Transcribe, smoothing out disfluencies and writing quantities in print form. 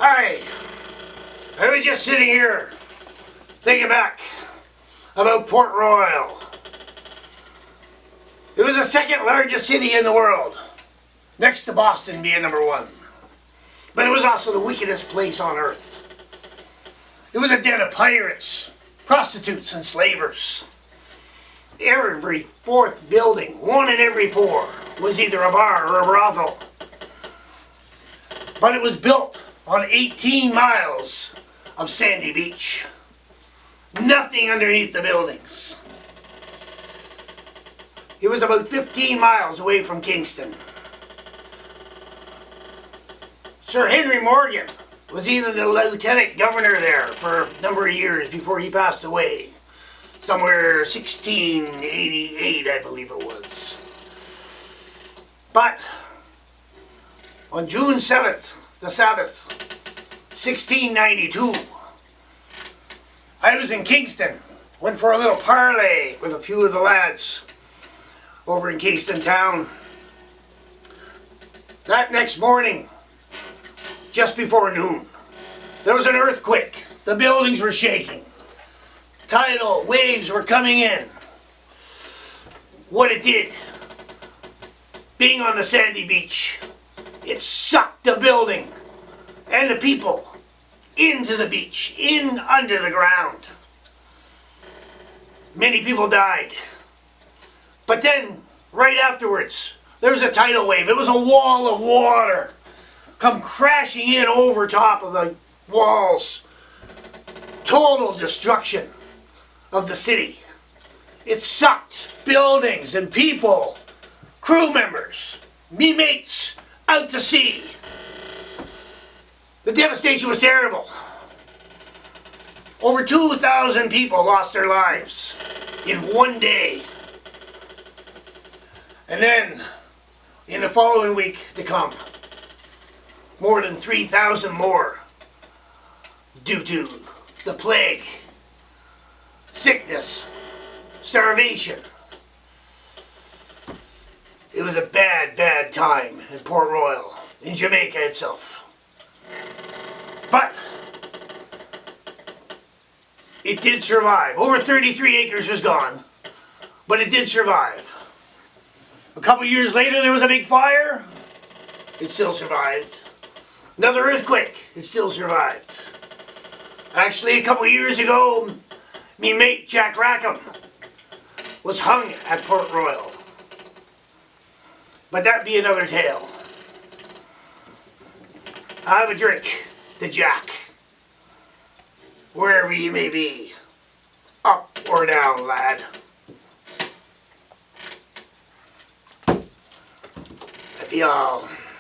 Hi, I was just sitting here thinking back about Port Royal. It was the second largest city in the world, next to Boston being number one. But it was also the wickedest place on earth. It was a den of pirates, prostitutes, and slavers. Every fourth building, one in every four, was either a bar or a brothel. But it was built on 18 miles of sandy beach. Nothing underneath the buildings. It was about 15 miles away from Kingston. Sir Henry Morgan was either the lieutenant governor there for a number of years before he passed away. Somewhere 1688, I believe it was. But on June 7th, the Sabbath, 1692, I was in Kingston. Went for a little parlay with a few of the lads over in Kingston town. That next morning, just before noon, there was an earthquake. The buildings were shaking. Tidal waves were coming in. What it did, being on the sandy beach, it sucked the building and the people into the beach, in under the ground. Many people died. But then, right afterwards, there was a tidal wave. It was a wall of water come crashing in over top of the walls. Total destruction of the city. It sucked buildings and people, crew members, me mates, out to sea. The devastation was terrible. Over 2,000 people lost their lives in one day. And then, in the following week to come, more than 3,000 more due to the plague, sickness, starvation. It was a bad, bad time in Port Royal, in Jamaica itself. But it did survive. Over 33 acres was gone, but it did survive. A couple years later, there was a big fire. It still survived. Another earthquake. It still survived. Actually, a couple years ago, me mate Jack Rackham was hung at Port Royal. But that'd be another tale. Have a drink to Jack, wherever you may be, up or down, lad. Happy all.